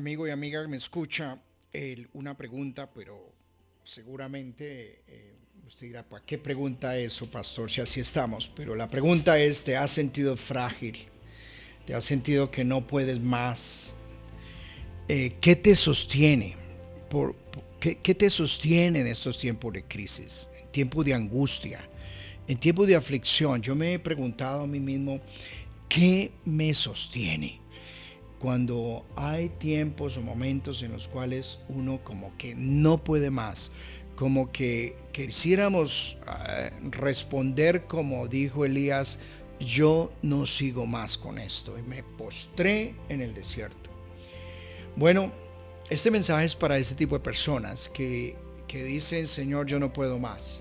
amigo y amiga que me escucha, una pregunta, pero seguramente usted dirá, ¿para qué pregunta eso, pastor? Si así estamos. Pero la pregunta es, ¿te has sentido frágil? ¿Te has sentido que no puedes más? ¿Qué te sostiene? ¿Qué te sostiene en estos tiempos de crisis? En tiempos de angustia, en tiempos de aflicción. Yo me he preguntado a mí mismo, ¿qué me sostiene? Cuando hay tiempos o momentos en los cuales uno como que no puede más, como que quisiéramos responder como dijo Elías, yo no sigo más con esto y me postré en el desierto. Bueno, este mensaje es para este tipo de personas que dicen, Señor, yo no puedo más.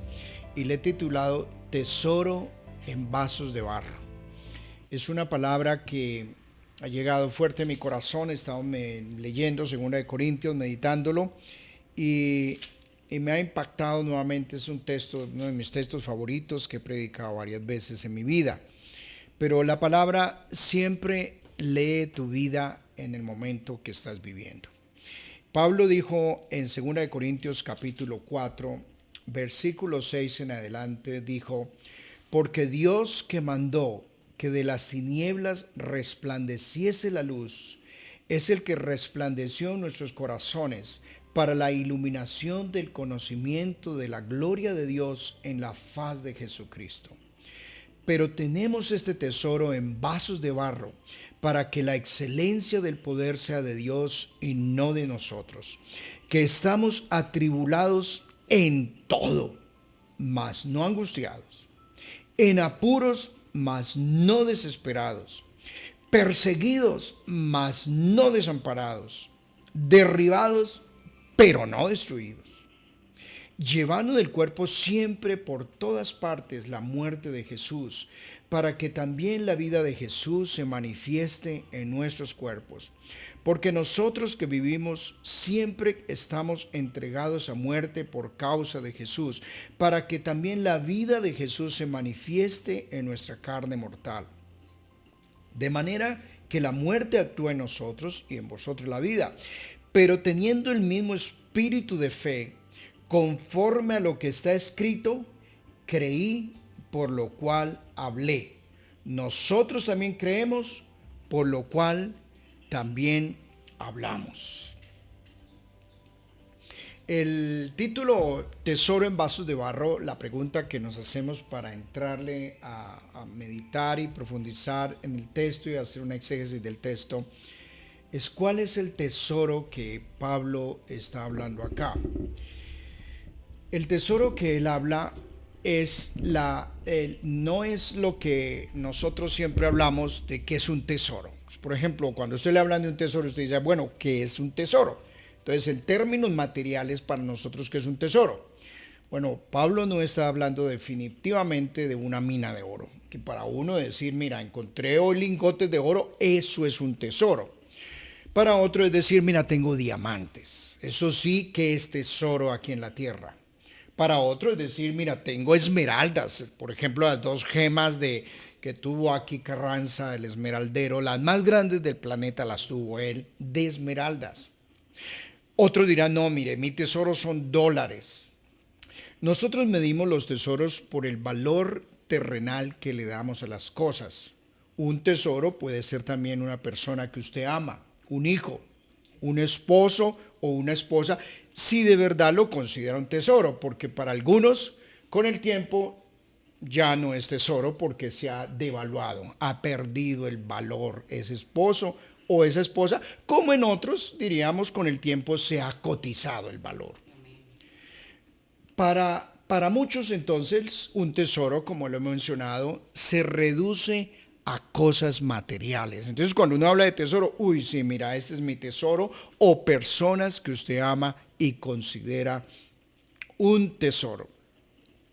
Y le he titulado Tesoro en vasos de barro. Es una palabra que ha llegado fuerte a mi corazón. He estado leyendo 2 Corintios, meditándolo y, y me ha impactado nuevamente. Es un texto, uno de mis textos favoritos que he predicado varias veces en mi vida. Pero la palabra siempre lee tu vida en el momento que estás viviendo. Pablo dijo en 2 Corintios capítulo 4, versículo 6 en adelante, dijo, porque Dios que mandó que de las tinieblas resplandeciese la luz, es el que resplandeció en nuestros corazones para la iluminación del conocimiento de la gloria de Dios en la faz de Jesucristo. Pero tenemos este tesoro en vasos de barro, para que la excelencia del poder sea de Dios y no de nosotros, que estamos atribulados en todo, mas no angustiados, en apuros, mas no desesperados, perseguidos, mas no desamparados, derribados, pero no destruidos, llevando del cuerpo siempre por todas partes la muerte de Jesús, para que también la vida de Jesús se manifieste en nuestros cuerpos. Porque nosotros que vivimos siempre estamos entregados a muerte por causa de Jesús, para que también la vida de Jesús se manifieste en nuestra carne mortal. De manera que la muerte actúa en nosotros y en vosotros la vida. Pero teniendo el mismo espíritu de fe, conforme a lo que está escrito, creí, por lo cual hablé. Nosotros también creemos, por lo cual también hablamos. El título Tesoro en vasos de barro, la pregunta que nos hacemos para entrarle a meditar y profundizar en el texto y hacer una exégesis del texto, es cuál es el tesoro que Pablo está hablando acá. El tesoro que él habla no es lo que nosotros siempre hablamos de que es un tesoro. Por ejemplo, cuando usted le habla de un tesoro, usted dice, bueno, ¿qué es un tesoro? Entonces, en términos materiales, para nosotros, ¿qué es un tesoro? Bueno, Pablo no está hablando definitivamente de una mina de oro, que para uno decir, mira, encontré hoy lingotes de oro, eso es un tesoro. Para otro es decir, mira, tengo diamantes, eso sí que es tesoro aquí en la tierra. Para otro es decir, mira, tengo esmeraldas, por ejemplo, las 2 gemas que tuvo aquí Carranza, el esmeraldero, las más grandes del planeta las tuvo él, de esmeraldas. Otros dirán, no, mire, mi tesoro son dólares. Nosotros medimos los tesoros por el valor terrenal que le damos a las cosas. Un tesoro puede ser también una persona que usted ama, un hijo, un esposo o una esposa, si de verdad lo considera un tesoro, porque para algunos con el tiempo ya no es tesoro porque se ha devaluado, ha perdido el valor ese esposo o esa esposa, como en otros diríamos con el tiempo se ha cotizado el valor. Para muchos entonces un tesoro, como lo he mencionado, se reduce a cosas materiales. Entonces cuando uno habla de tesoro, uy, sí, mira, este es mi tesoro, o personas que usted ama y considera un tesoro.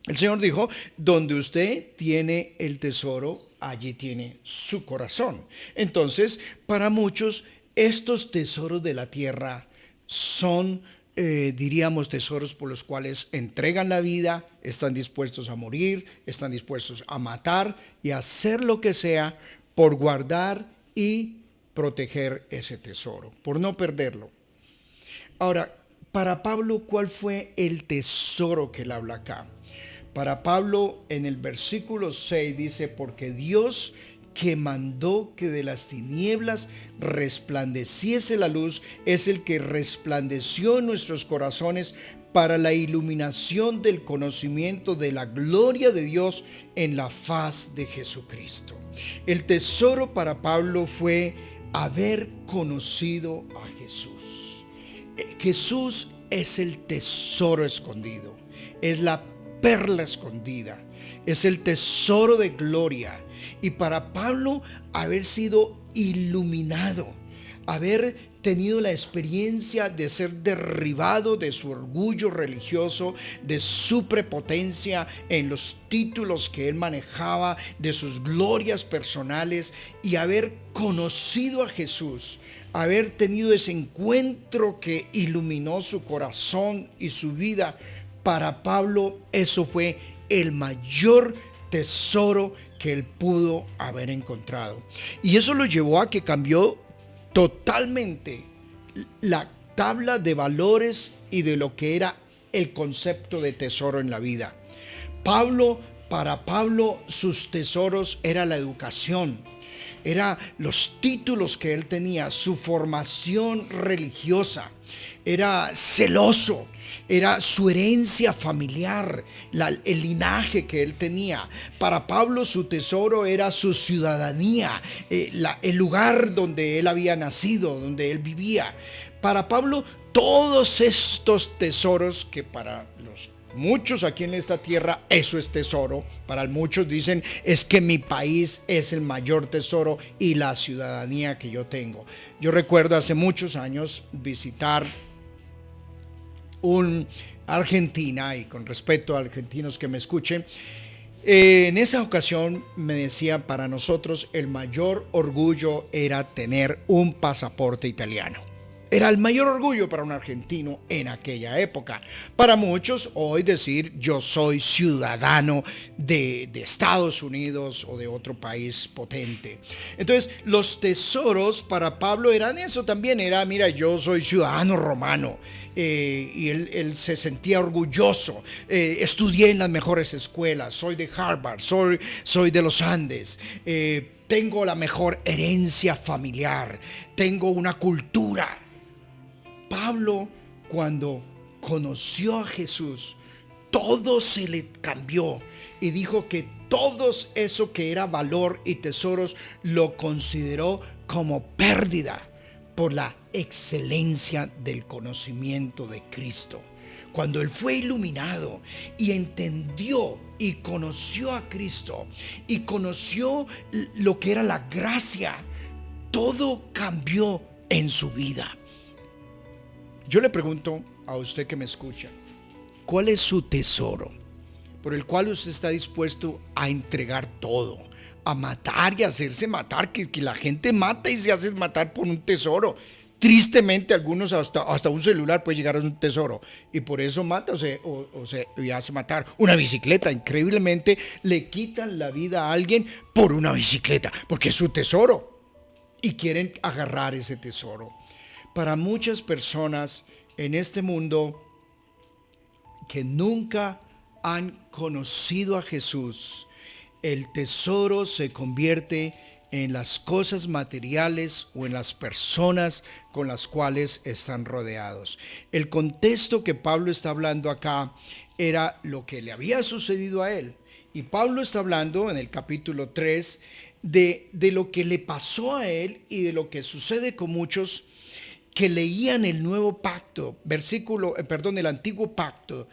El Señor dijo, donde usted tiene el tesoro, allí tiene su corazón. Entonces, para muchos, estos tesoros de la tierra son, diríamos, tesoros por los cuales entregan la vida, están dispuestos a morir, están dispuestos a matar y a hacer lo que sea por guardar y proteger ese tesoro, por no perderlo. Ahora, para Pablo, ¿cuál fue el tesoro que él habla acá? Para Pablo, en el versículo 6 dice, porque Dios que mandó que de las tinieblas resplandeciese la luz, es el que resplandeció en nuestros corazones para la iluminación del conocimiento de la gloria de Dios en la faz de Jesucristo. El tesoro para Pablo fue haber conocido a Jesús. Jesús es el tesoro escondido, es la perla escondida, es el tesoro de gloria. Y para Pablo, haber sido iluminado, haber tenido la experiencia de ser derribado de su orgullo religioso, de su prepotencia en los títulos que él manejaba, de sus glorias personales, y haber conocido a Jesús, haber tenido ese encuentro que iluminó su corazón y su vida. Para Pablo eso fue el mayor tesoro que él pudo haber encontrado. Y eso lo llevó a que cambió totalmente la tabla de valores y de lo que era el concepto de tesoro en la vida. Para Pablo, sus tesoros era la educación, era los títulos que él tenía, su formación religiosa, era celoso, era su herencia familiar, el linaje que él tenía. Para Pablo su tesoro era su ciudadanía, el lugar donde él había nacido, donde él vivía. Para Pablo todos estos tesoros, que para los muchos aquí en esta tierra eso es tesoro, para muchos dicen es que mi país es el mayor tesoro y la ciudadanía que yo tengo. Yo recuerdo hace muchos años visitar Argentina, y con respeto a argentinos que me escuchen, en esa ocasión me decía, para nosotros el mayor orgullo era tener un pasaporte italiano. Era el mayor orgullo para un argentino en aquella época. Para muchos hoy decir yo soy ciudadano de Estados Unidos o de otro país potente. Entonces los tesoros para Pablo eran eso también, era mira, yo soy ciudadano romano. Y él se sentía orgulloso. Estudié en las mejores escuelas, soy de Harvard, soy de los Andes, tengo la mejor herencia familiar, tengo una cultura. Pablo, cuando conoció a Jesús, todo se le cambió y dijo que todo eso que era valor y tesoros lo consideró como pérdida por la excelencia del conocimiento de Cristo. Cuando él fue iluminado y entendió y conoció a Cristo y conoció lo que era la gracia, todo cambió en su vida. Yo le pregunto a usted que me escucha, ¿cuál es su tesoro por el cual usted está dispuesto a entregar todo, a matar y hacerse matar? Que la gente mata y se hace matar por un tesoro. Tristemente, algunos hasta un celular puede llegar a un tesoro y por eso mata o se hace matar. Una bicicleta, increíblemente, le quitan la vida a alguien por una bicicleta, porque es su tesoro y quieren agarrar ese tesoro. Para muchas personas en este mundo que nunca han conocido a Jesús, el tesoro se convierte en las cosas materiales o en las personas con las cuales están rodeados. El contexto que Pablo está hablando acá era lo que le había sucedido a él. Y Pablo está hablando en el capítulo 3 de lo que le pasó a él y de lo que sucede con muchos que leían el nuevo pacto, el antiguo pacto,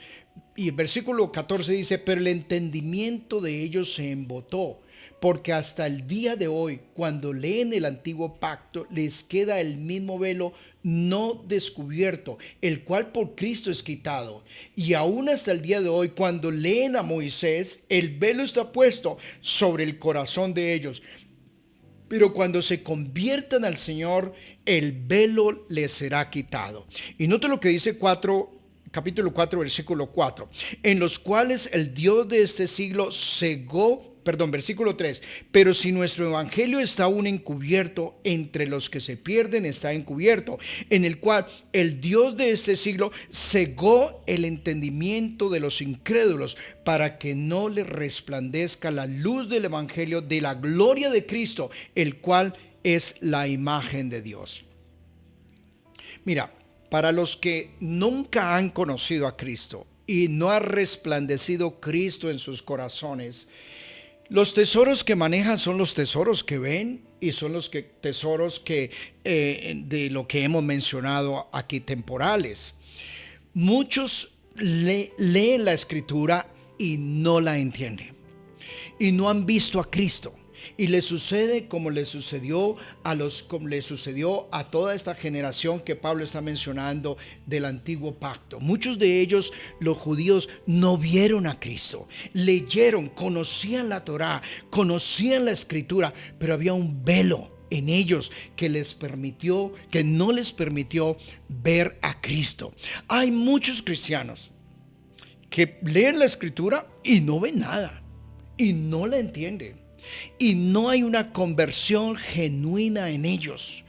y el versículo 14 dice, pero el entendimiento de ellos se embotó, porque hasta el día de hoy, cuando leen el antiguo pacto, les queda el mismo velo no descubierto, el cual por Cristo es quitado. Y aún hasta el día de hoy, cuando leen a Moisés, el velo está puesto sobre el corazón de ellos. Pero cuando se conviertan al Señor, el velo les será quitado. Y note lo que dice capítulo 4, versículo 4. En los cuales el Dios de este siglo cegó perdón, versículo 3. Pero si nuestro evangelio está aún encubierto, entre los que se pierden está encubierto, en el cual el Dios de este siglo cegó el entendimiento de los incrédulos, para que no les resplandezca la luz del evangelio de la gloria de Cristo, el cual es la imagen de Dios. Mira, para los que nunca han conocido a Cristo y no ha resplandecido Cristo en sus corazones, los tesoros que manejan son los tesoros que ven y son los tesoros que de lo que hemos mencionado aquí, temporales. Muchos leen la escritura y no la entienden y no han visto a Cristo. Y le sucede como le sucedió a toda esta generación que Pablo está mencionando del antiguo pacto. Muchos de ellos, los judíos, no vieron a Cristo. Leyeron, conocían la Torá, conocían la escritura, pero había un velo en ellos que no les permitió ver a Cristo. Hay muchos cristianos que leen la escritura y no ven nada y no la entienden. Y no hay una conversión genuina en ellos.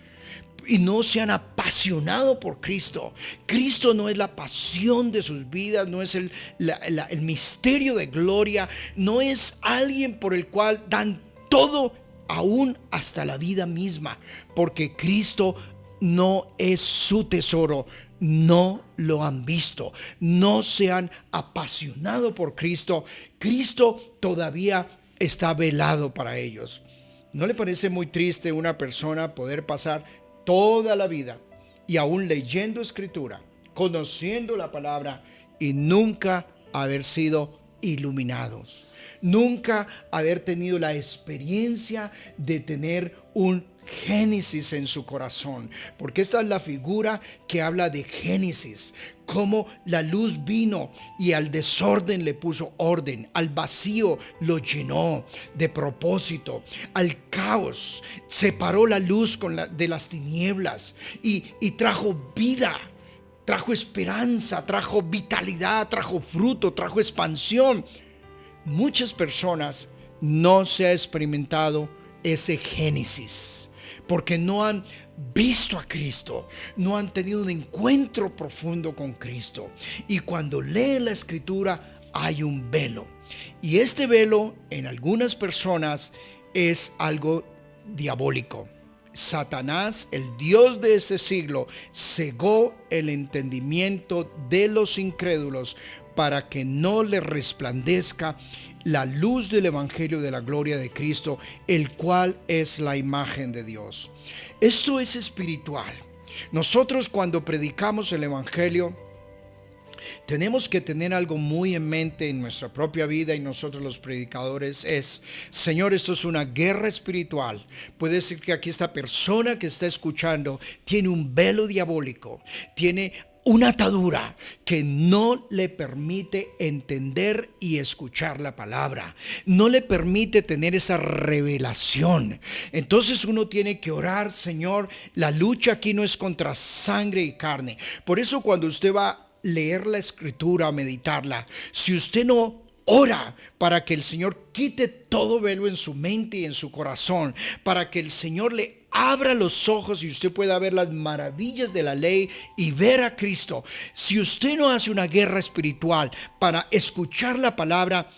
Y no se han apasionado por Cristo. Cristo no es la pasión de sus vidas, no es el misterio de gloria, no es alguien por el cual dan todo, aún hasta la vida misma, porque Cristo no es su tesoro. No lo han visto, no se han apasionado por Cristo. Cristo todavía está velado para ellos. ¿No le parece muy triste una persona poder pasar toda la vida y aún leyendo escritura, conociendo la palabra y nunca haber sido iluminados? Nunca haber tenido la experiencia de tener un Génesis en su corazón, porque esta es la figura que habla de Génesis, cómo la luz vino y al desorden le puso orden, al vacío lo llenó de propósito, al caos separó la luz de las tinieblas y trajo vida, trajo esperanza, trajo vitalidad, trajo fruto, trajo expansión. Muchas personas no se ha experimentado ese Génesis porque no han visto a Cristo, no han tenido un encuentro profundo con Cristo. Y cuando leen la escritura hay un velo. Y este velo en algunas personas es algo diabólico. Satanás, el Dios de este siglo, cegó el entendimiento de los incrédulos para que no les resplandezca la luz del evangelio de la gloria de Cristo, el cual es la imagen de Dios. Esto es espiritual. Nosotros, cuando predicamos el evangelio, tenemos que tener algo muy en mente en nuestra propia vida, y nosotros los predicadores Señor, esto es una guerra espiritual. Puede ser que aquí esta persona que está escuchando tiene un velo diabólico, tiene una atadura que no le permite entender y escuchar la palabra, no le permite tener esa revelación. Entonces uno tiene que orar: Señor, la lucha aquí no es contra sangre y carne. Por eso cuando usted va a leer la escritura, a meditarla, si usted no ora para que el Señor quite todo velo en su mente y en su corazón, para que el Señor le abra los ojos y usted pueda ver las maravillas de la ley y ver a Cristo. Si usted no hace una guerra espiritual para escuchar la palabra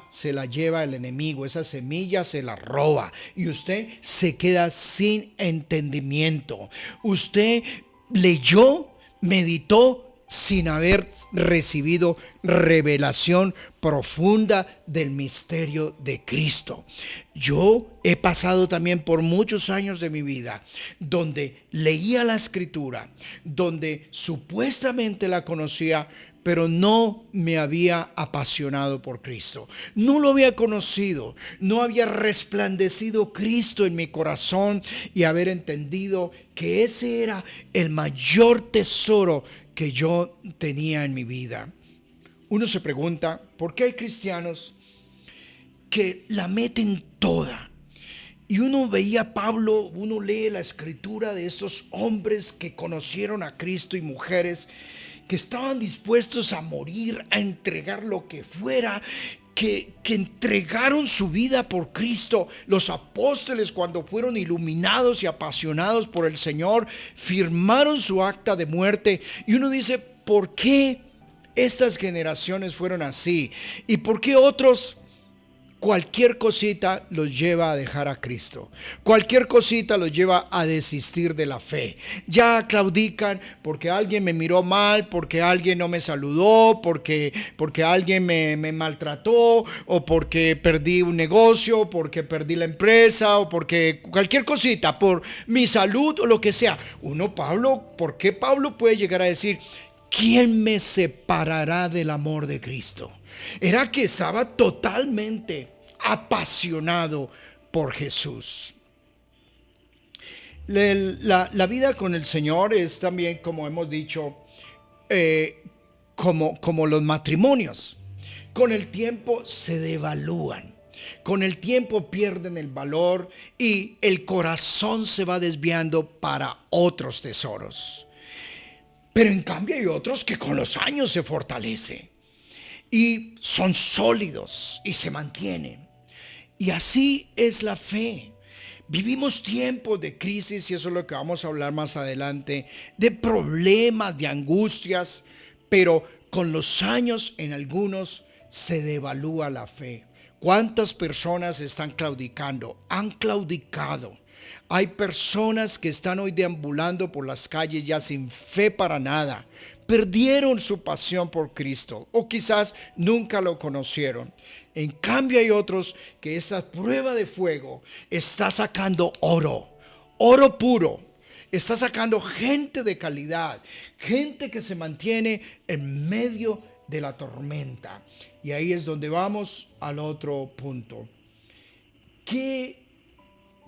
se la lleva el enemigo, esa semilla se la roba y usted se queda sin entendimiento. Usted leyó, meditó, sin haber recibido revelación profunda del misterio de Cristo. Yo he pasado también por muchos años de mi vida donde leía la escritura, donde supuestamente la conocía, pero no me había apasionado por Cristo. No lo había conocido, no había resplandecido Cristo en mi corazón y haber entendido que ese era el mayor tesoro que yo tenía en mi vida. Uno se pregunta, ¿por qué hay cristianos que la meten toda? Y uno veía a Pablo, uno lee la escritura de estos hombres que conocieron a Cristo y mujeres que estaban dispuestos a morir, a entregar lo que fuera, que entregaron su vida por Cristo. Los apóstoles, cuando fueron iluminados y apasionados por el Señor, firmaron su acta de muerte. Y uno dice, ¿por qué estas generaciones fueron así? ¿Y por qué otros? Cualquier cosita los lleva a dejar a Cristo. Cualquier cosita los lleva a desistir de la fe. Ya claudican porque alguien me miró mal, porque alguien no me saludó, porque alguien me maltrató, o porque perdí un negocio, porque perdí la empresa, o porque cualquier cosita, por mi salud o lo que sea. ¿Por qué Pablo puede llegar a decir, ¿quién me separará del amor de Cristo? Era que estaba totalmente apasionado por Jesús. La vida con el Señor es también, como hemos dicho, como los matrimonios. Con el tiempo se devalúan. Con el tiempo pierden el valor y el corazón se va desviando para otros tesoros. Pero en cambio hay otros que con los años se fortalecen y son sólidos y se mantienen. Y así es la fe. Vivimos tiempos de crisis, y eso es lo que vamos a hablar más adelante, de problemas, de angustias, pero con los años en algunos se devalúa la fe. ¿Cuántas personas están claudicando? Han claudicado. Hay personas que están hoy deambulando por las calles ya sin fe para nada. Perdieron su pasión por Cristo, o quizás nunca lo conocieron. En cambio hay otros que esa prueba de fuego está sacando oro puro. Está sacando gente de calidad, gente que se mantiene en medio de la tormenta. Y ahí es donde vamos al otro punto.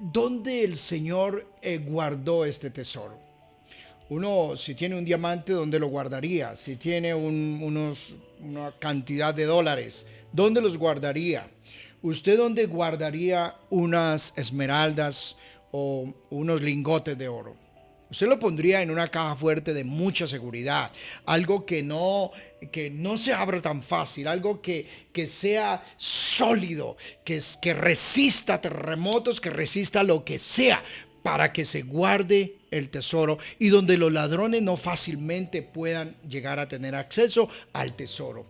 ¿Dónde el Señor guardó este tesoro? Uno, si tiene un diamante, ¿dónde lo guardaría? Si tiene una cantidad de dólares, ¿dónde los guardaría? ¿Usted dónde guardaría unas esmeraldas o unos lingotes de oro? Usted lo pondría en una caja fuerte de mucha seguridad, algo que no se abra tan fácil, algo que sea sólido, que resista terremotos, que resista lo que sea, para que se guarde el tesoro y donde los ladrones no fácilmente puedan llegar a tener acceso al tesoro.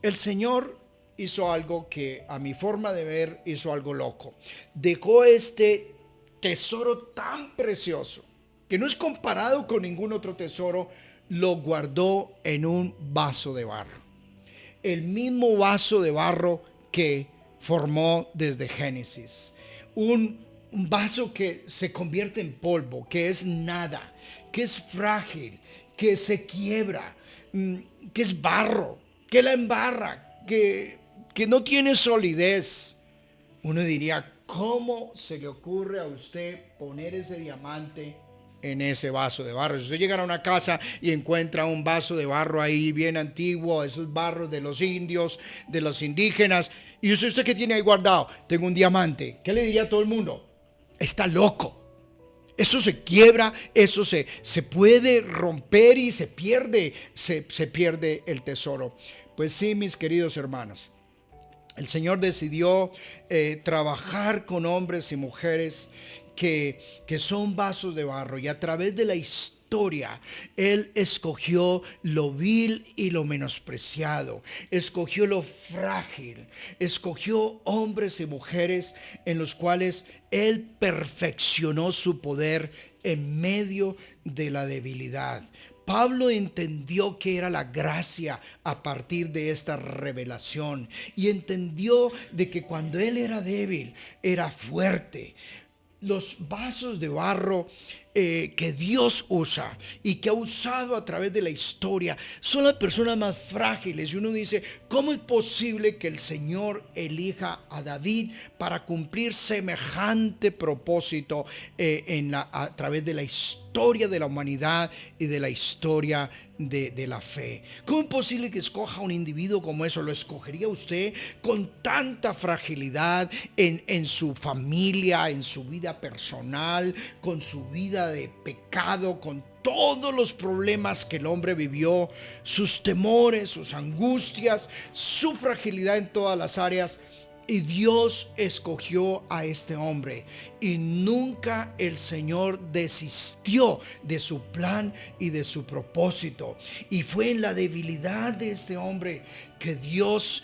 El Señor hizo algo que, a mi forma de ver, hizo algo loco. Dejó este tesoro tan precioso, que no es comparado con ningún otro tesoro, lo guardó en un vaso de barro. El mismo vaso de barro que formó desde Génesis. Un vaso que se convierte en polvo, que es nada, que es frágil, que se quiebra, que es barro, que la embarra, que no tiene solidez. Uno diría, ¿cómo se le ocurre a usted poner ese diamante en ese vaso de barro? Si usted llega a una casa y encuentra un vaso de barro ahí bien antiguo, esos barros de los indios, de los indígenas, y usted ¿qué tiene ahí guardado? Tengo un diamante. ¿Qué le diría a todo el mundo? Está loco. Eso se quiebra, eso se puede romper y se pierde el tesoro. Pues sí, mis queridos hermanos, el Señor decidió trabajar con hombres y mujeres que son vasos de barro, y a través de la historia Él escogió lo vil y lo menospreciado, escogió lo frágil, escogió hombres y mujeres en los cuales Él perfeccionó su poder en medio de la debilidad. Pablo entendió que era la gracia a partir de esta revelación, y entendió de que cuando él era débil, era fuerte. Los vasos de barro que Dios usa y que ha usado a través de la historia son las personas más frágiles, y uno dice, ¿cómo es posible que el Señor elija a David para cumplir semejante propósito a través de la historia de la humanidad y de la historia de la fe? ¿Cómo es posible que escoja un individuo como eso? ¿Lo escogería usted con tanta fragilidad en su familia, en su vida personal, con su vida de pecado, con todos los problemas que el hombre vivió, sus temores, sus angustias, su fragilidad en todas las áreas. Y Dios escogió a este hombre, y nunca el Señor desistió de su plan y de su propósito. Y fue en la debilidad de este hombre que Dios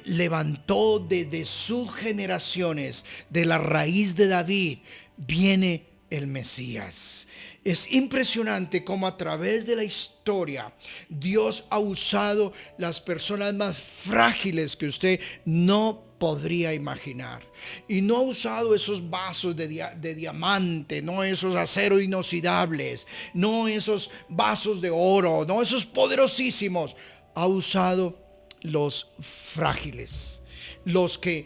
levantó desde sus generaciones, de la raíz de David, viene el Mesías. Es impresionante cómo a través de la historia Dios ha usado las personas más frágiles que usted no podría imaginar. Y no ha usado esos vasos de diamante, no esos aceros inoxidables, no esos vasos de oro, no esos poderosísimos. Ha usado los frágiles, los que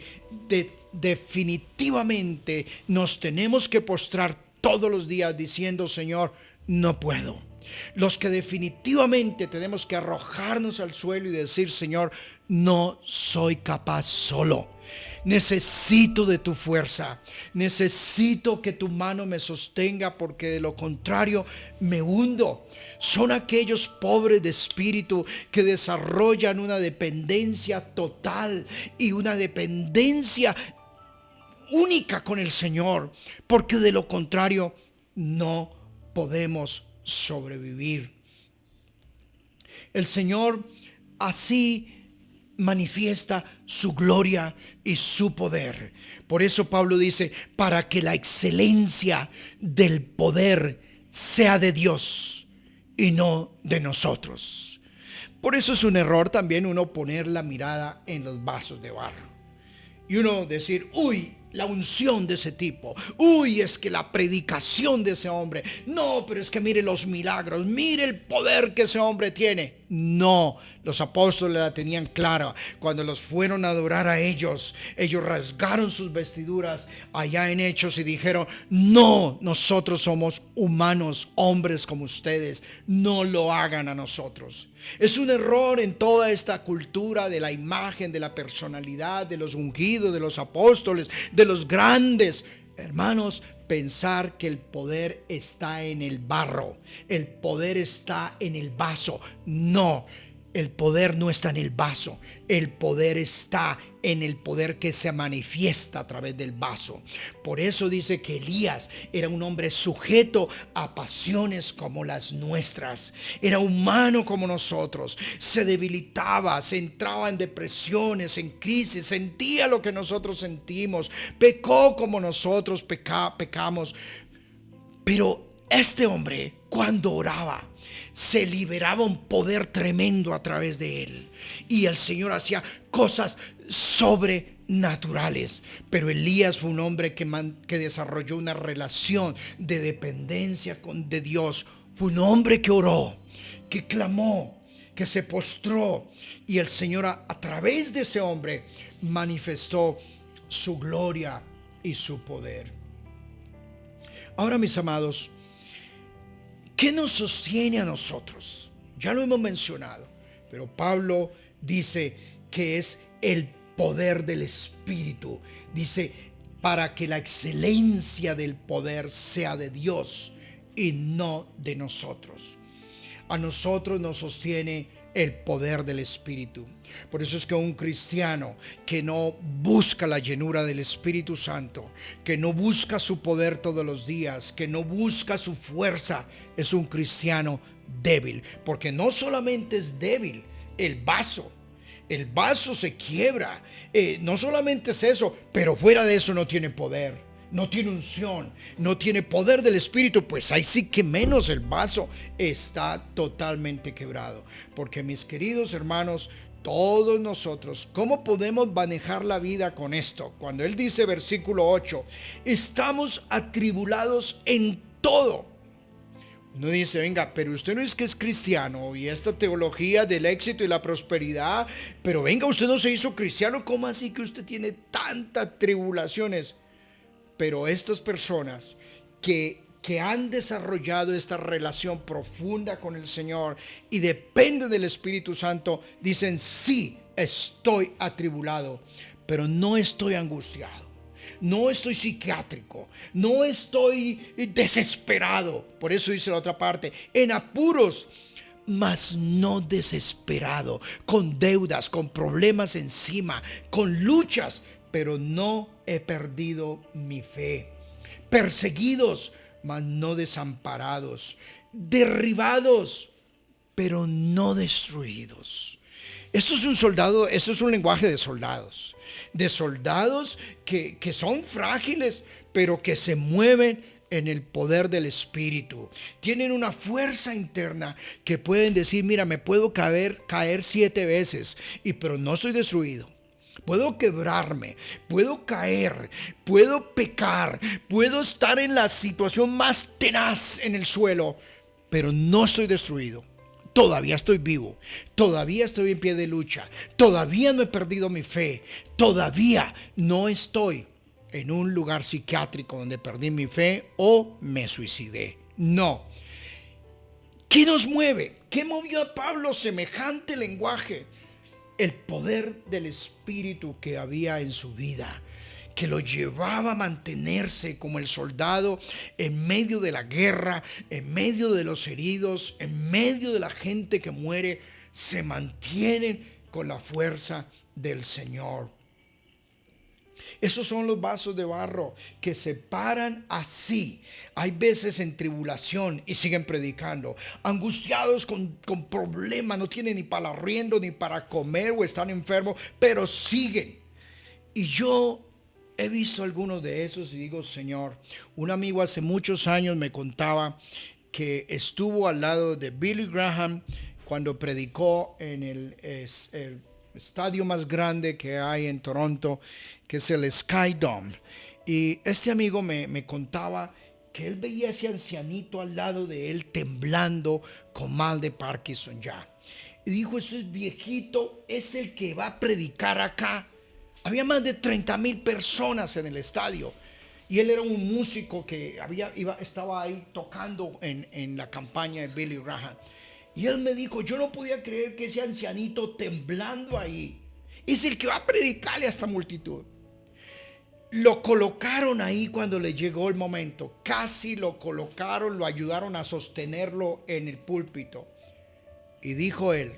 definitivamente nos tenemos que postrar todos los días diciendo: Señor, no puedo. Los que definitivamente tenemos que arrojarnos al suelo y decir: Señor, no soy capaz solo. Necesito de tu fuerza. Necesito que tu mano me sostenga, porque de lo contrario me hundo. Son aquellos pobres de espíritu que desarrollan una dependencia total y una dependencia única con el Señor, porque de lo contrario no podemos sobrevivir. El Señor así manifiesta su gloria y su poder. Por eso Pablo dice: para que la excelencia del poder sea de Dios y no de nosotros. Por eso es un error también uno poner la mirada en los vasos de barro y uno decir: uy, la unción de ese tipo, uy, es que la predicación de ese hombre, no, pero es que mire los milagros, mire el poder que ese hombre tiene. No, los apóstoles la tenían clara. Cuando los fueron a adorar a ellos rasgaron sus vestiduras allá en Hechos y dijeron: no, nosotros somos humanos, hombres como ustedes, no lo hagan a nosotros. Es un error en toda esta cultura de la imagen, de la personalidad, de los ungidos, de los apóstoles, de los grandes. Hermanos, pensar que el poder está en el barro, el poder está en el vaso. No, el poder no está en el vaso, el poder está en el poder que se manifiesta a través del vaso. Por eso dice que Elías era un hombre sujeto a pasiones como las nuestras. Era humano como nosotros, se debilitaba, se entraba en depresiones, en crisis, sentía lo que nosotros sentimos, pecó como nosotros pecamos. Pero este hombre, cuando oraba, se liberaba un poder tremendo a través de él, y el Señor hacía cosas sobrenaturales. Pero Elías fue un hombre que desarrolló una relación de dependencia de Dios. Fue un hombre que oró, que clamó, que se postró, y el Señor a través de ese hombre manifestó su gloria y su poder. Ahora, mis amados, ¿qué nos sostiene a nosotros? Ya lo hemos mencionado, pero Pablo dice que es el poder del Espíritu. Dice: para que la excelencia del poder sea de Dios y no de nosotros. A nosotros nos sostiene el poder del Espíritu. Por eso es que un cristiano que no busca la llenura del Espíritu Santo, que no busca su poder todos los días, que no busca su fuerza, es un cristiano débil. Porque no solamente es débil el vaso se quiebra. No solamente es eso, pero fuera de eso no tiene poder, no tiene unción, no tiene poder del Espíritu. Pues ahí sí que menos el vaso está totalmente quebrado. Porque, mis queridos hermanos, todos nosotros, ¿cómo podemos manejar la vida con esto? Cuando él dice, versículo 8, estamos atribulados en todo. Uno dice: venga, pero usted no es que es cristiano y esta teología del éxito y la prosperidad, pero venga, usted no se hizo cristiano, ¿cómo así que usted tiene tantas tribulaciones? Pero estas personas que han desarrollado esta relación profunda con el Señor y dependen del Espíritu Santo, dicen: sí, estoy atribulado, pero no estoy angustiado. no estoy psiquiátrico, no estoy desesperado. Por eso dice la otra parte, en apuros, mas no desesperado, con deudas, con problemas encima, con luchas, pero no he perdido mi fe. Perseguidos, mas no desamparados. Derribados, pero no destruidos. Esto es un soldado, esto es un lenguaje de soldados que son frágiles, pero que se mueven en el poder del Espíritu. Tienen una fuerza interna que pueden decir, mira, me puedo caer 7 veces, pero no estoy destruido. Puedo quebrarme, puedo caer, puedo pecar, puedo estar en la situación más tenaz en el suelo, pero no estoy destruido. Todavía estoy vivo, todavía estoy en pie de lucha, todavía no he perdido mi fe, todavía no estoy en un lugar psiquiátrico donde perdí mi fe o me suicidé. No. ¿Qué nos mueve? ¿Qué movió a Pablo semejante lenguaje? El poder del Espíritu que había en su vida, que lo llevaba a mantenerse como el soldado en medio de la guerra, en medio de los heridos, en medio de la gente que muere, se mantienen con la fuerza del Señor. Esos son los vasos de barro que se paran así. Hay veces en tribulación y siguen predicando. Angustiados con problemas, no tienen ni para arriendo, ni para comer o están enfermos, pero siguen. Y yo he visto algunos de esos y digo, Señor, un amigo hace muchos años me contaba que estuvo al lado de Billy Graham cuando predicó en el estadio más grande que hay en Toronto, que es el Sky Dome. Y este amigo me contaba que él veía a ese ancianito al lado de él temblando con mal de Parkinson ya. Y dijo, eso es viejito, es el que va a predicar acá. Había más de 30,000 personas en el estadio. Y él era un músico que estaba ahí tocando en la campaña de Billy Graham. Y él me dijo, yo no podía creer que ese ancianito temblando ahí es el que va a predicarle a esta multitud. Lo colocaron ahí cuando le llegó el momento. Casi lo colocaron, lo ayudaron a sostenerlo en el púlpito. Y dijo él,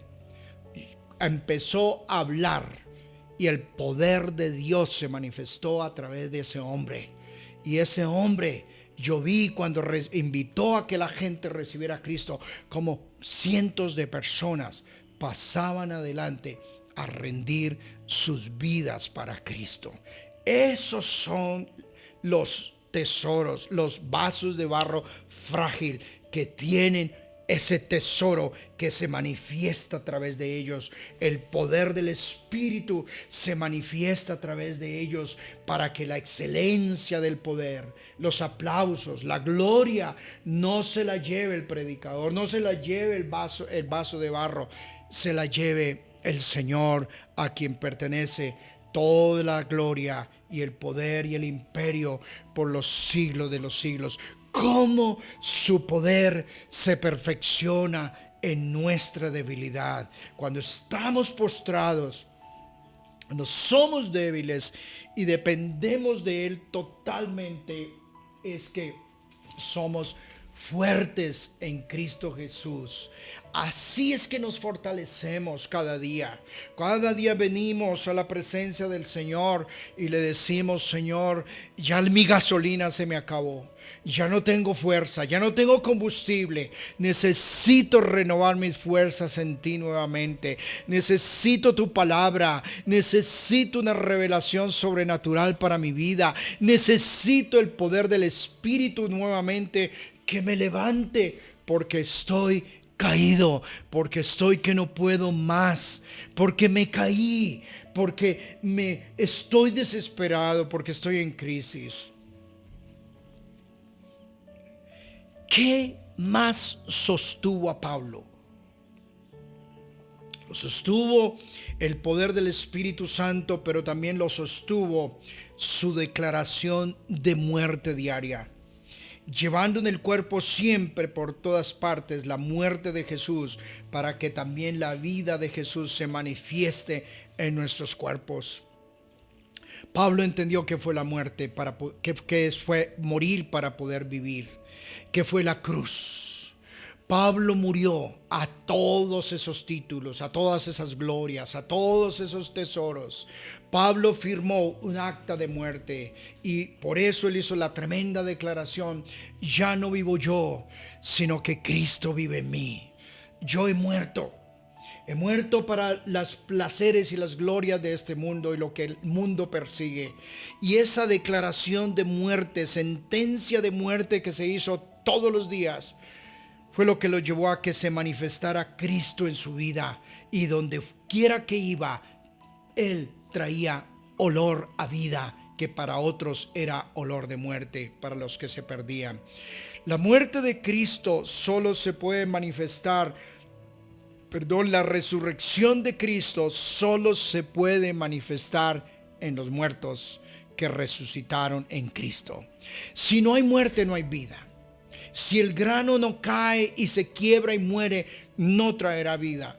empezó a hablar y el poder de Dios se manifestó a través de ese hombre. Y ese hombre, yo vi cuando invitó a que la gente recibiera a Cristo, como cientos de personas pasaban adelante a rendir sus vidas para Cristo. Esos son los tesoros, los vasos de barro frágil que tienen ese tesoro que se manifiesta a través de ellos. El poder del Espíritu se manifiesta a través de ellos para que la excelencia del poder, los aplausos, la gloria no se la lleve el predicador, no se la lleve el vaso de barro, se la lleve el Señor, a quien pertenece toda la gloria y el poder y el imperio por los siglos de los siglos. Cómo su poder se perfecciona en nuestra debilidad. Cuando estamos postrados, cuando somos débiles y dependemos de Él totalmente, es que somos fuertes en Cristo Jesús. Así es que nos fortalecemos cada día. Cada día venimos a la presencia del Señor y le decimos, Señor, ya mi gasolina se me acabó. Ya no tengo fuerza, ya no tengo combustible. Necesito renovar mis fuerzas en ti nuevamente. Necesito tu palabra. Necesito una revelación sobrenatural para mi vida. Necesito el poder del Espíritu nuevamente que me levante, porque estoy caído, porque estoy que no puedo más, porque me caí, porque me estoy desesperado, porque estoy en crisis. ¿Qué más sostuvo a Pablo? Lo sostuvo el poder del Espíritu Santo, pero también lo sostuvo su declaración de muerte diaria, llevando en el cuerpo siempre por todas partes la muerte de Jesús, para que también la vida de Jesús se manifieste en nuestros cuerpos. Pablo entendió que fue la muerte, que fue morir para poder vivir, que fue la cruz. Pablo murió a todos esos títulos, a todas esas glorias, a todos esos tesoros. Pablo firmó un acta de muerte y por eso él hizo la tremenda declaración: ya no vivo yo, sino que Cristo vive en mí. Yo he muerto. He muerto para los placeres y las glorias de este mundo y lo que el mundo persigue. Y esa declaración de muerte, sentencia de muerte que se hizo todos los días, fue lo que lo llevó a que se manifestara Cristo en su vida. Y donde quiera que iba, él traía olor a vida, que para otros era olor de muerte, para los que se perdían. La muerte de Cristo solo se puede manifestar, la resurrección de Cristo solo se puede manifestar en los muertos que resucitaron en Cristo. Si no hay muerte, no hay vida. Si el grano no cae y se quiebra y muere, no traerá vida.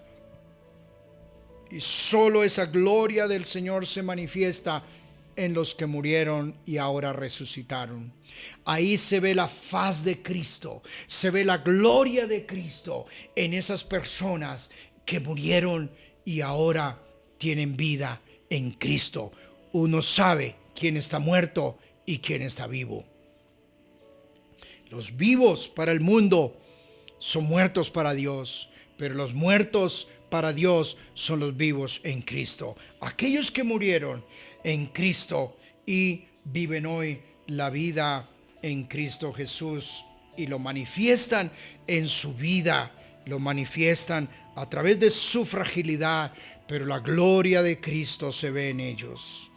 Y solo esa gloria del Señor se manifiesta en los que murieron y ahora resucitaron. Ahí se ve la faz de Cristo, se ve la gloria de Cristo en esas personas que murieron y ahora tienen vida en Cristo. Uno sabe quién está muerto y quién está vivo. Los vivos para el mundo son muertos para Dios, pero los muertos para Dios son los vivos en Cristo. Aquellos que murieron en Cristo y viven hoy la vida en Cristo Jesús y lo manifiestan en su vida, lo manifiestan a través de su fragilidad, pero la gloria de Cristo se ve en ellos.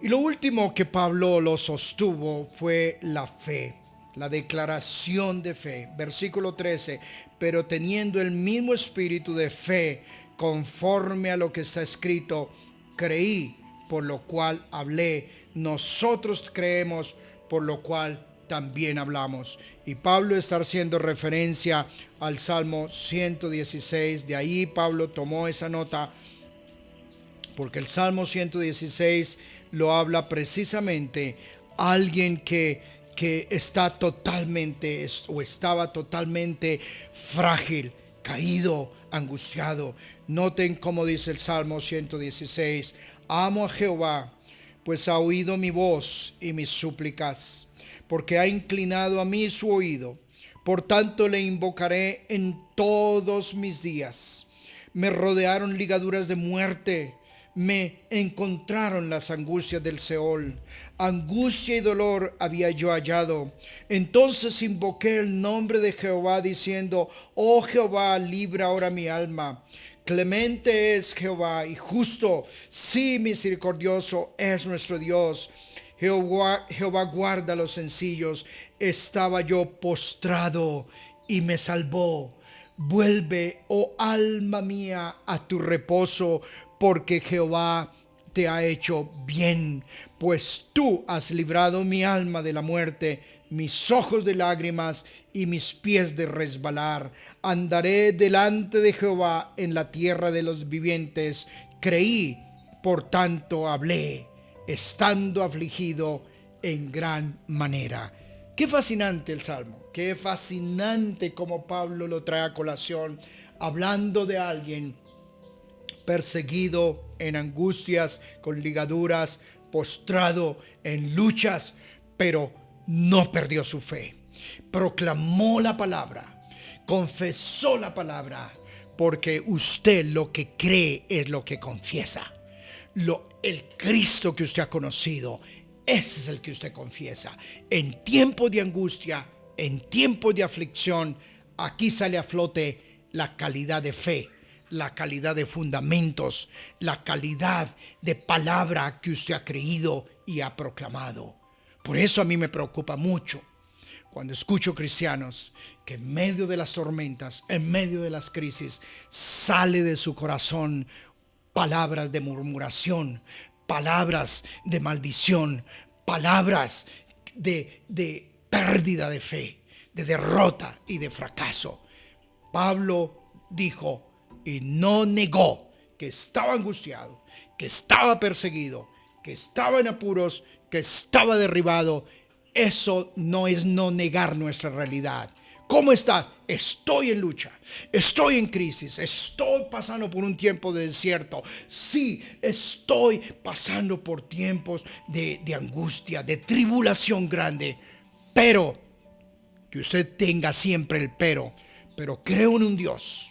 Y lo último que Pablo lo sostuvo fue la fe, la declaración de fe. Versículo 13, pero teniendo el mismo espíritu de fe, conforme a lo que está escrito, creí, por lo cual hablé. Nosotros creemos, por lo cual también hablamos. Y Pablo está haciendo referencia al Salmo 116. De ahí Pablo tomó esa nota, porque el Salmo 116 lo habla precisamente alguien que está totalmente o estaba totalmente frágil, caído, angustiado. Noten cómo dice el Salmo 116: amo a Jehová, pues ha oído mi voz y mis súplicas, porque ha inclinado a mí su oído. Por tanto le invocaré en todos mis días. Me rodearon ligaduras de muerte, me encontraron las angustias del Seol. Angustia y dolor había yo hallado. Entonces invoqué el nombre de Jehová diciendo: oh Jehová, libra ahora mi alma. Clemente es Jehová y justo, sí, misericordioso es nuestro Dios. Jehová guarda a los sencillos. Estaba yo postrado y me salvó. Vuelve, oh alma mía, a tu reposo, porque Jehová te ha hecho bien, pues tú has librado mi alma de la muerte, mis ojos de lágrimas y mis pies de resbalar. Andaré delante de Jehová en la tierra de los vivientes. Creí, por tanto hablé, estando afligido en gran manera. Qué fascinante el Salmo, qué fascinante como Pablo lo trae a colación, hablando de alguien perseguido, en angustias, con ligaduras, postrado en luchas, pero no perdió su fe. Proclamó la palabra, confesó la palabra, porque usted lo que cree es lo que confiesa. El Cristo que usted ha conocido, ese es el que usted confiesa. En tiempos de angustia, en tiempos de aflicción, aquí sale a flote la calidad de fe, la calidad de fundamentos, la calidad de palabra que usted ha creído y ha proclamado. Por eso a mí me preocupa mucho cuando escucho cristianos que en medio de las tormentas, en medio de las crisis, sale de su corazón palabras de murmuración, palabras de maldición, palabras de pérdida de fe, de derrota y de fracaso. Pablo dijo y no negó que estaba angustiado, que estaba perseguido, que estaba en apuros, que estaba derribado. Eso no es no negar nuestra realidad. ¿Cómo estás? Estoy en lucha, estoy en crisis, estoy pasando por un tiempo de desierto. Sí, estoy pasando por tiempos de angustia, de tribulación grande. Pero, que usted tenga siempre el pero creo en un Dios.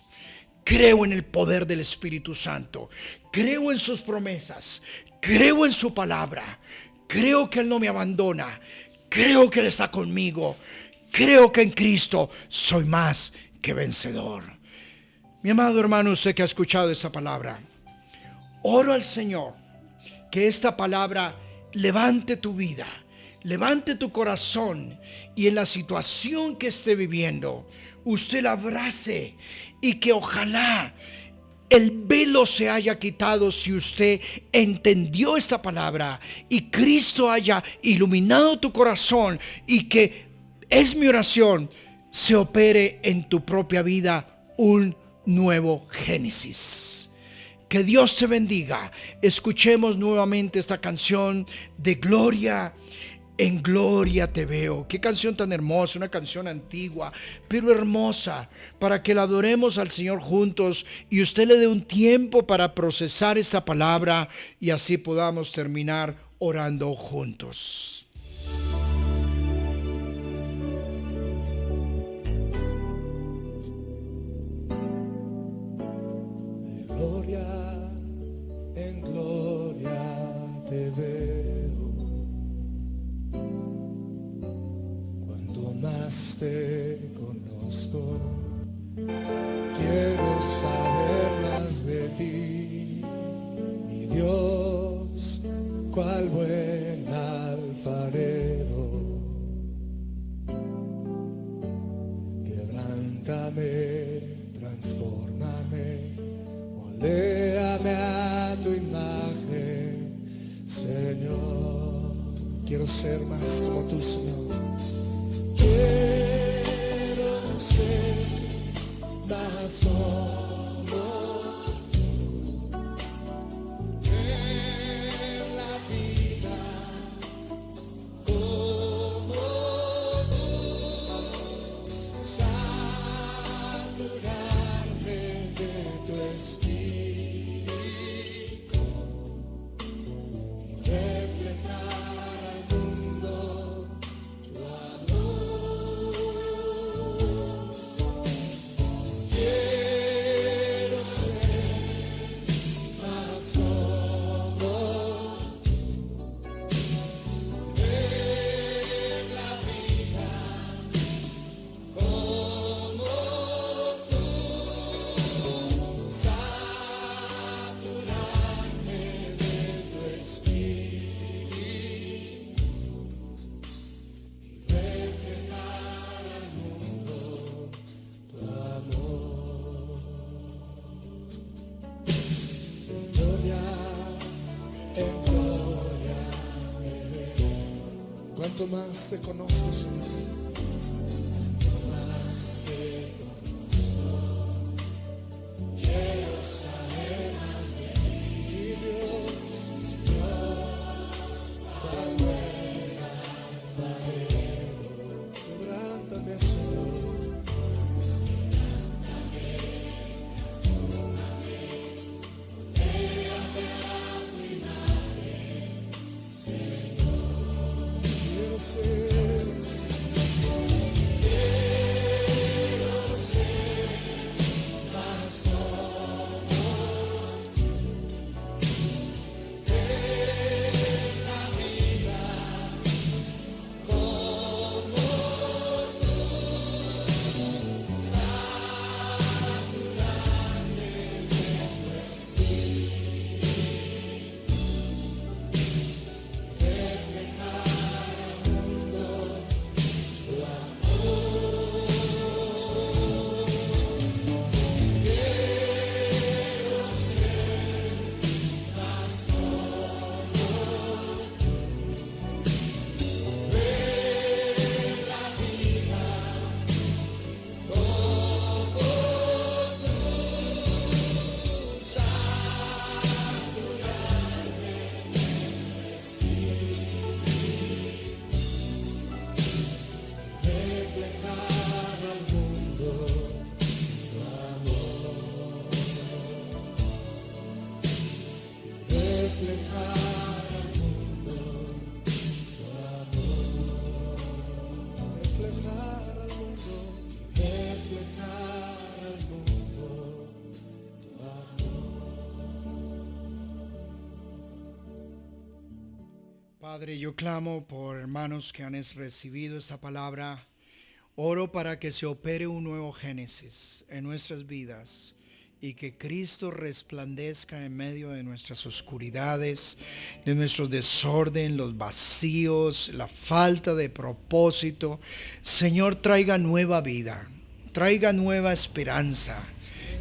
Creo en el poder del Espíritu Santo. Creo en sus promesas. Creo en su palabra. Creo que Él no me abandona. Creo que Él está conmigo. Creo que en Cristo soy más que vencedor. Mi amado hermano, usted que ha escuchado esta palabra, oro al Señor que esta palabra levante tu vida, levante tu corazón, y en la situación que esté viviendo, usted la abrace, y que ojalá el velo se haya quitado si usted entendió esta palabra y Cristo haya iluminado tu corazón, y que es mi oración, se opere en tu propia vida un nuevo Génesis. Que Dios te bendiga. Escuchemos nuevamente esta canción de Gloria. En gloria te veo. Qué canción tan hermosa, una canción antigua, pero hermosa, para que la adoremos al Señor juntos y usted le dé un tiempo para procesar esta palabra, y así podamos terminar orando juntos. Gloria, en gloria te veo. Más te conozco, quiero saber más de ti, mi Dios, cual buen alfarero. Quebrántame, transfórmame, moldéame a tu imagen, Señor. Quiero ser más como tú, Señor. Quiero ser más como tú, ver la vida como tú, saturarme de tu espíritu y reflejar al mundo tu amor. Quiero ser más como tú, ver la vida como tú, saturarme de tu espíritu y reflejar al mundo tu amor. En gloria, en gloria me veo. Cuanto más te conozco, Señor, más te conozco. Quiero saber más de ti, Dios, cuál buen alfarero. Quebrántame, Señor. Quiero ser Padre, yo clamo por hermanos que han recibido esta palabra. Oro para que se opere un nuevo Génesis en nuestras vidas y que Cristo resplandezca en medio de nuestras oscuridades, de nuestro desorden, los vacíos, la falta de propósito. Señor, traiga nueva vida, traiga nueva esperanza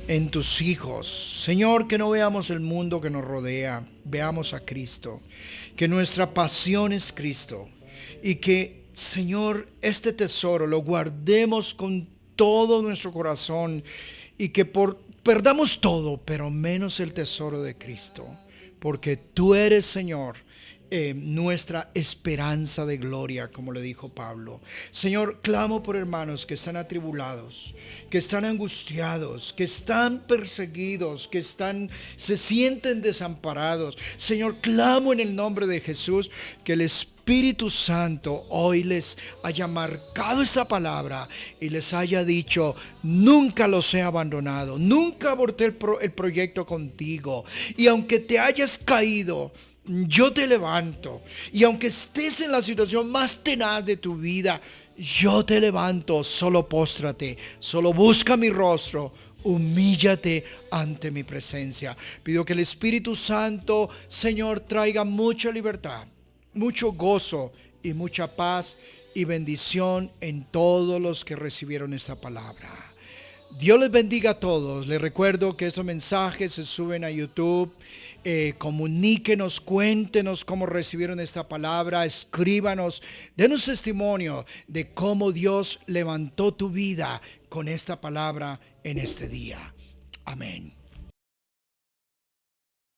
en tus hijos. Señor, que no veamos el mundo que nos rodea, veamos a Cristo, que nuestra pasión es Cristo y que, Señor, este tesoro lo guardemos con todo nuestro corazón y que perdamos todo, pero menos el tesoro de Cristo, porque tú eres, Señor, nuestra esperanza de gloria, como le dijo Pablo. Señor, clamo por hermanos que están atribulados, que están angustiados, que están perseguidos, que se sienten desamparados. Señor, clamo en el nombre de Jesús que el Espíritu Santo hoy les haya marcado esa palabra y les haya dicho: nunca los he abandonado, nunca aborté el proyecto contigo, y aunque te hayas caído, yo te levanto, y aunque estés en la situación más tenaz de tu vida, yo te levanto. Solo póstrate, solo busca mi rostro, humíllate ante mi presencia. Pido que el Espíritu Santo, Señor, traiga mucha libertad, mucho gozo y mucha paz y bendición en todos los que recibieron esta palabra. Dios les bendiga a todos. Les recuerdo que estos mensajes se suben a YouTube. Comuníquenos, cuéntenos cómo recibieron esta palabra, escríbanos, denos testimonio de cómo Dios levantó tu vida con esta palabra en este día. Amén.